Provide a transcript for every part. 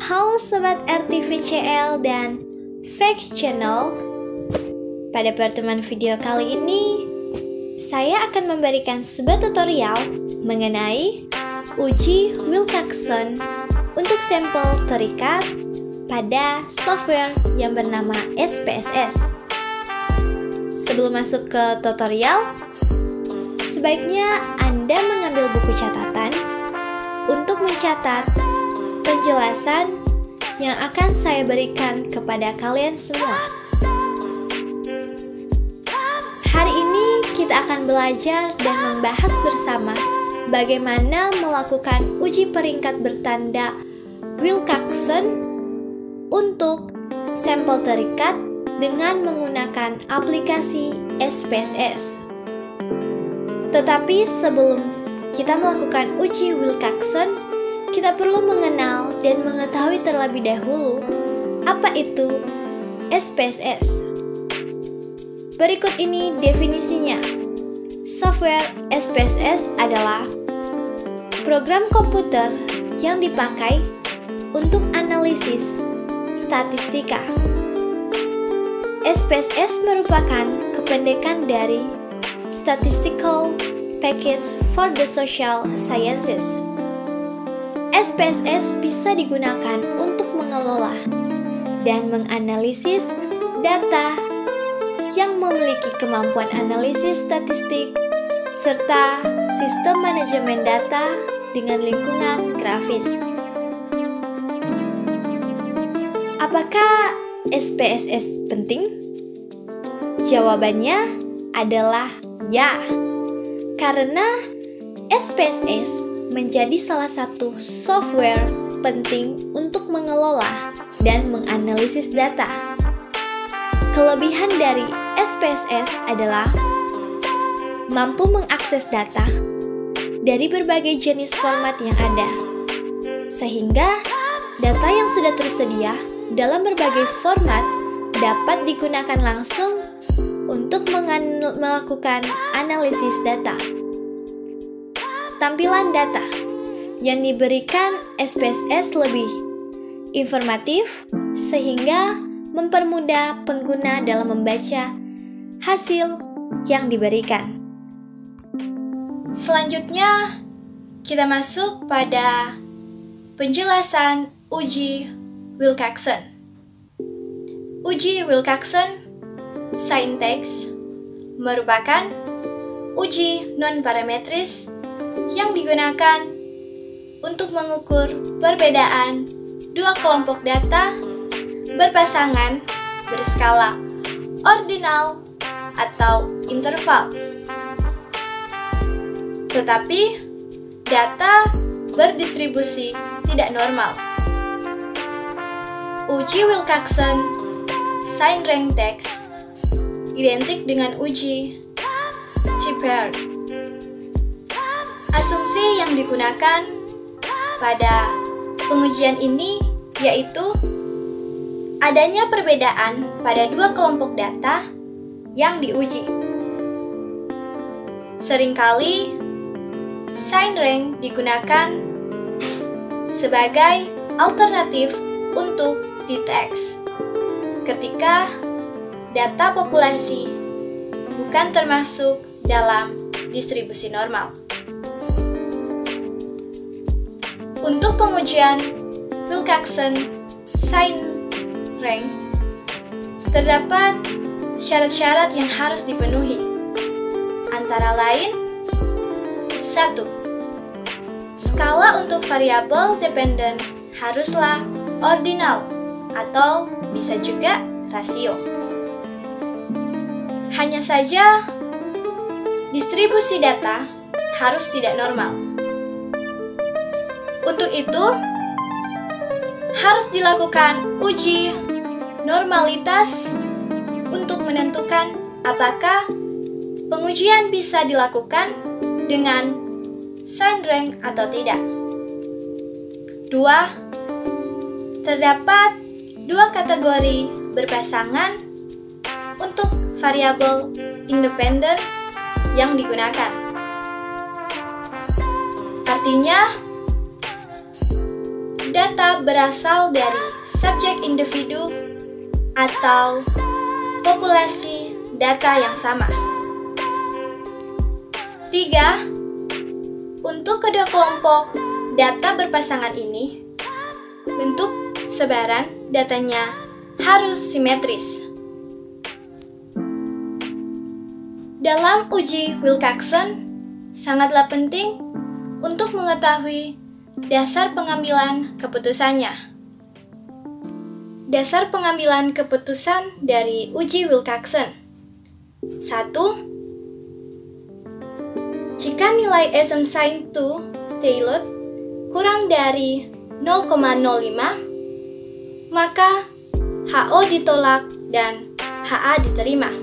Halo Sobat RTVCL dan Facts Channel. Pada pertemuan video kali ini, saya akan memberikan sebuah tutorial mengenai uji Wilcoxon untuk sampel terikat pada software yang bernama SPSS. Sebelum masuk ke tutorial, sebaiknya Anda mengambil buku catatan untuk mencatat penjelasan yang akan saya berikan kepada kalian semua. Hari ini kita akan belajar dan membahas bersama bagaimana melakukan uji peringkat bertanda Wilcoxon untuk sampel terikat dengan menggunakan aplikasi SPSS. Tetapi sebelum kita melakukan uji Wilcoxon, kita perlu mengenal dan mengetahui terlebih dahulu apa itu SPSS. Berikut ini definisinya. Software SPSS adalah program komputer yang dipakai untuk analisis statistika. SPSS merupakan kependekan dari Statistical Package for the Social Sciences. SPSS bisa digunakan untuk mengelola dan menganalisis data yang memiliki kemampuan analisis statistik serta sistem manajemen data dengan lingkungan grafis. Apakah SPSS penting? Jawabannya adalah ya, karena SPSS menjadi salah satu software penting untuk mengelola dan menganalisis data. Kelebihan dari SPSS adalah mampu mengakses data dari berbagai jenis format yang ada, sehingga data yang sudah tersedia dalam berbagai format dapat digunakan langsung untuk melakukan analisis data. Tampilan data yang diberikan SPSS lebih informatif sehingga mempermudah pengguna dalam membaca hasil yang diberikan. Selanjutnya, kita masuk pada penjelasan uji Wilcoxon. Uji Wilcoxon Syntax merupakan uji non-parametris yang digunakan untuk mengukur perbedaan dua kelompok data berpasangan berskala ordinal atau interval. Tetapi data berdistribusi tidak normal. Uji Wilcoxon Syntax identik dengan uji T-paired. Asumsi yang digunakan pada pengujian ini yaitu adanya perbedaan pada dua kelompok data yang diuji. Seringkali signrank digunakan sebagai alternatif untuk t-text ketika data populasi bukan termasuk dalam distribusi normal. Untuk pengujian Wilcoxon Syntax, terdapat syarat-syarat yang harus dipenuhi. Antara lain, 1. Skala untuk variabel dependent haruslah ordinal atau bisa juga rasio. Hanya saja, distribusi data harus tidak normal. Untuk itu, harus dilakukan uji normalitas untuk menentukan apakah pengujian bisa dilakukan dengan signrank atau tidak. 2. Terdapat dua kategori berpasangan untuk variabel independen yang digunakan. Artinya, data data berasal dari subjek individu atau populasi data yang sama. 3. Untuk kedua kelompok data berpasangan ini, bentuk sebaran datanya harus simetris. Dalam uji Wilcoxon, sangatlah penting untuk mengetahui dasar pengambilan keputusannya. Dasar pengambilan keputusan dari uji Wilcoxon. 1. Jika nilai Sm sin 2 tailored kurang dari 0,05, maka HO ditolak dan HA diterima.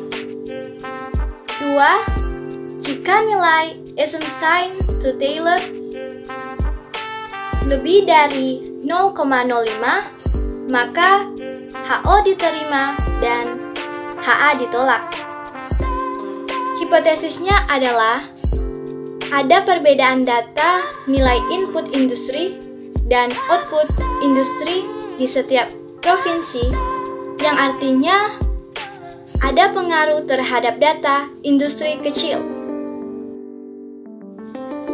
2. Jika nilai Sm sin 2 tailored lebih dari 0,05, maka HO diterima dan HA ditolak. Hipotesisnya adalah ada perbedaan data nilai input industri dan output industri di setiap provinsi, yang artinya ada pengaruh terhadap data industri kecil.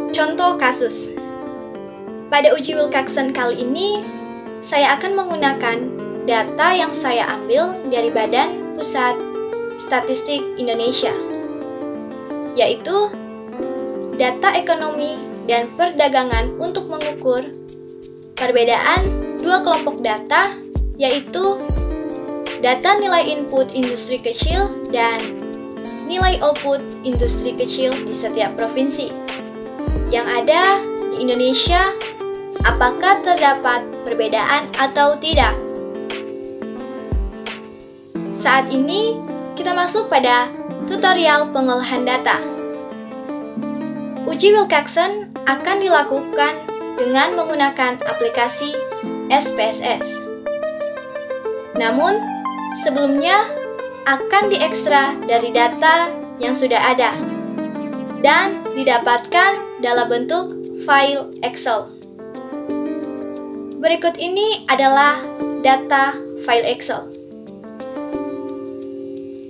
Contoh kasus. Pada uji Wilcoxon kali ini, saya akan menggunakan data yang saya ambil dari Badan Pusat Statistik Indonesia, yaitu data ekonomi dan perdagangan untuk mengukur perbedaan dua kelompok data, yaitu data nilai input industri kecil dan nilai output industri kecil di setiap provinsi yang ada di Indonesia. Apakah terdapat perbedaan atau tidak? Saat ini, kita masuk pada tutorial pengolahan data. Uji Wilcoxon akan dilakukan dengan menggunakan aplikasi SPSS. Namun, sebelumnya akan diekstrak dari data yang sudah ada dan didapatkan dalam bentuk file Excel. Berikut ini adalah data file Excel.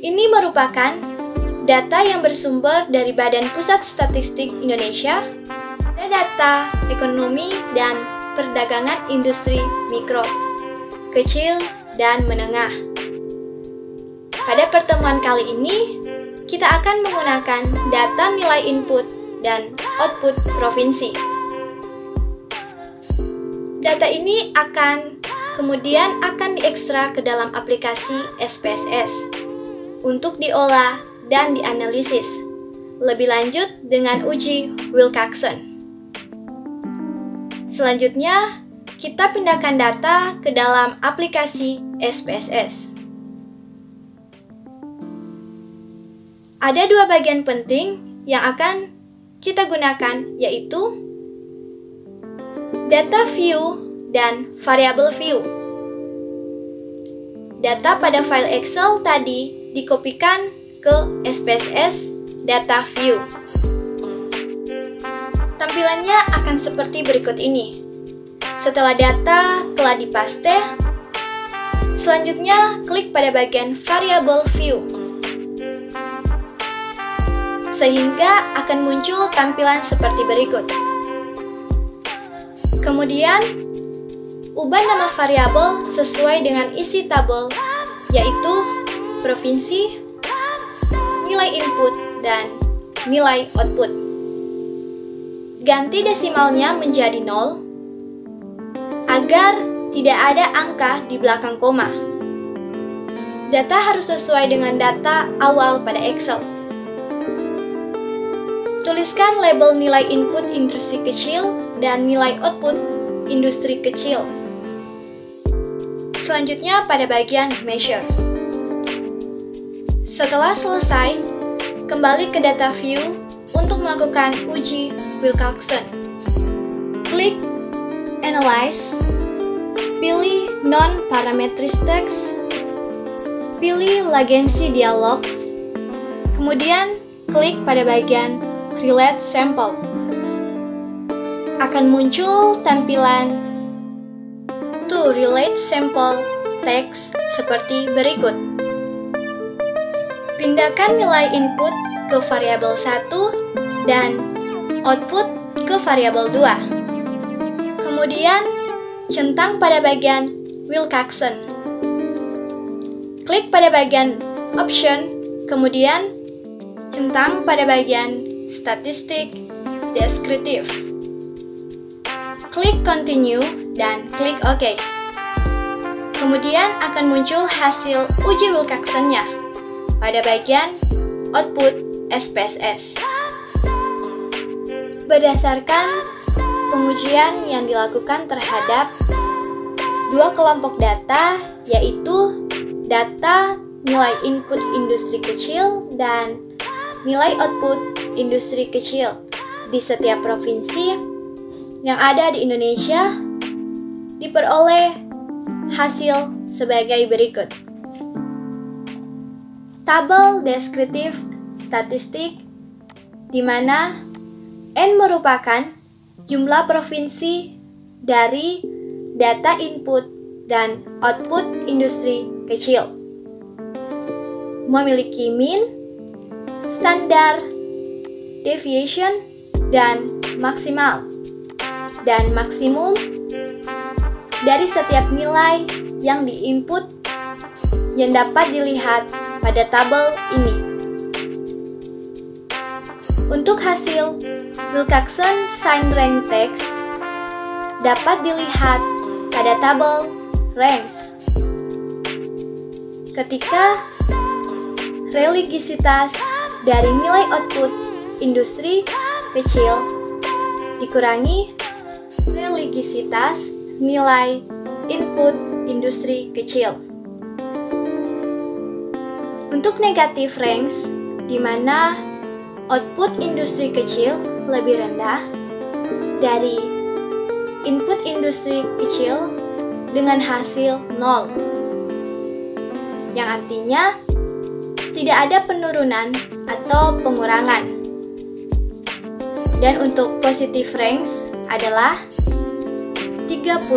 Ini merupakan data yang bersumber dari Badan Pusat Statistik Indonesia, data ekonomi dan perdagangan industri mikro, kecil, dan menengah. Pada pertemuan kali ini, kita akan menggunakan data nilai input dan output provinsi. Data ini kemudian akan diekstrak ke dalam aplikasi SPSS untuk diolah dan dianalisis lebih lanjut dengan uji Wilcoxon. Selanjutnya, kita pindahkan data ke dalam aplikasi SPSS. Ada dua bagian penting yang akan kita gunakan, yaitu data view dan variable view. Data pada file Excel tadi dikopikan ke SPSS data view. Tampilannya akan seperti berikut ini. Setelah data telah dipaste, selanjutnya klik pada bagian variable view, sehingga akan muncul tampilan seperti berikut. Kemudian, ubah nama variabel sesuai dengan isi tabel, yaitu provinsi, nilai input, dan nilai output. Ganti desimalnya menjadi 0, agar tidak ada angka di belakang koma. Data harus sesuai dengan data awal pada Excel. Tuliskan label nilai input industri kecil dan nilai output industri kecil. Selanjutnya pada bagian measure. Setelah selesai, kembali ke data view untuk melakukan uji Wilcoxon. Klik Analyze, pilih Non-Parametric Text, pilih Latency Dialogs, kemudian klik pada bagian Relate Sample. Akan muncul tampilan relate sample text seperti berikut. Pindahkan nilai input ke variabel 1 dan output ke variabel 2. Kemudian, centang pada bagian Wilcoxon. Klik pada bagian Option, kemudian centang pada bagian Statistik Deskriptif. Klik Continue dan klik OK. Kemudian akan muncul hasil uji Wilcoxon-nya pada bagian Output SPSS. Berdasarkan pengujian yang dilakukan terhadap dua kelompok data, yaitu data nilai input industri kecil dan nilai output industri kecil di setiap provinsi yang ada di Indonesia, diperoleh hasil sebagai berikut. Tabel deskriptif statistik di mana N merupakan jumlah provinsi dari data input dan output industri kecil. Memiliki mean, standar, deviation, dan maksimal dan maksimum dari setiap nilai yang diinput yang dapat dilihat pada tabel ini. Untuk hasil Wilcoxon Sign Rank Text dapat dilihat pada tabel Ranks. Ketika religiositas dari nilai output industri kecil dikurangi religiositas nilai input industri kecil. Untuk negatif ranks, di mana output industri kecil lebih rendah dari input industri kecil dengan hasil 0, yang artinya tidak ada penurunan atau pengurangan. Dan untuk positive ranks adalah 35.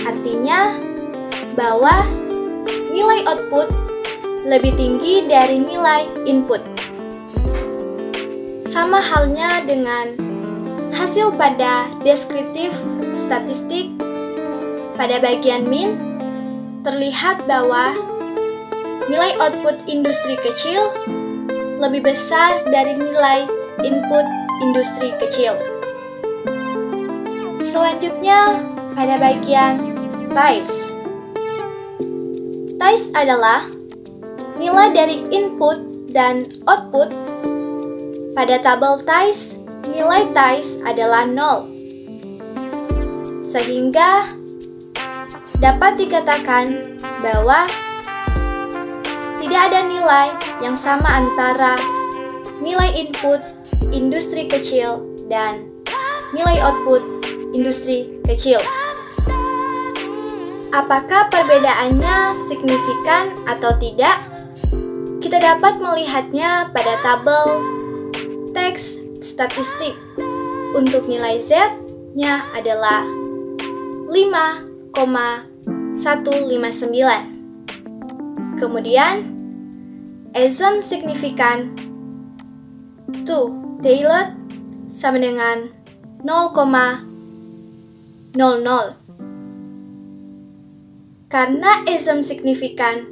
Artinya bahwa nilai output lebih tinggi dari nilai input. Sama halnya dengan hasil pada deskriptif statistik pada bagian mean, terlihat bahwa nilai output industri kecil lebih besar dari nilai input industri kecil. Selanjutnya pada bagian TICE. TICE adalah nilai dari input dan output. Pada tabel TICE, nilai TICE adalah 0. Sehingga dapat dikatakan bahwa tidak ada nilai yang sama antara nilai input industri kecil dan nilai output industri kecil. Apakah perbedaannya signifikan atau tidak? Kita dapat melihatnya pada tabel teks statistik. Untuk nilai Z-nya adalah 5,159. Kemudian, assume signifikan to tailored sama dengan 0,00. Karena assume signifikan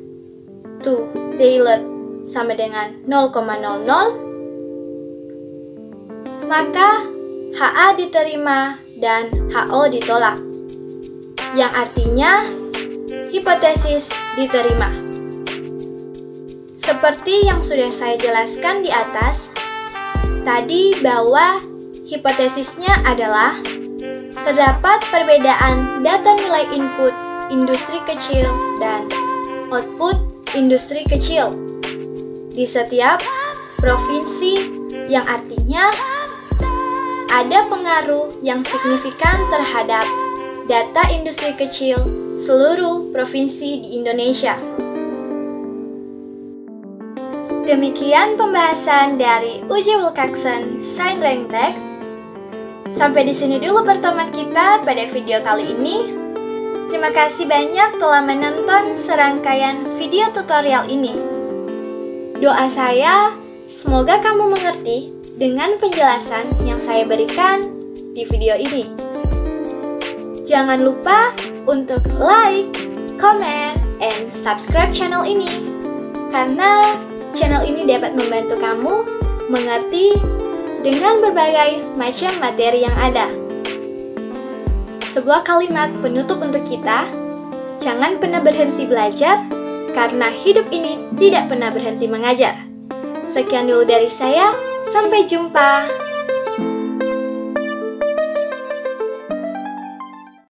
to tailored sama dengan 0,00, maka HA diterima dan HO ditolak, yang artinya hipotesis diterima. Seperti yang sudah saya jelaskan di atas, tadi bahwa hipotesisnya adalah terdapat perbedaan data nilai input industri kecil dan output industri kecil di setiap provinsi, yang artinya ada pengaruh yang signifikan terhadap data industri kecil seluruh provinsi di Indonesia. Demikian pembahasan dari uji Wilcoxon Sign Rank Text. Sampai di sini dulu pertemuan kita pada video kali ini. Terima kasih banyak telah menonton serangkaian video tutorial ini. Doa saya, semoga kamu mengerti dengan penjelasan yang saya berikan di video ini. Jangan lupa untuk like, comment, and subscribe channel ini, karena channel ini dapat membantu kamu mengerti dengan berbagai macam materi yang ada. Sebuah kalimat penutup untuk kita, jangan pernah berhenti belajar, karena hidup ini tidak pernah berhenti mengajar. Sekian dulu dari saya, sampai jumpa.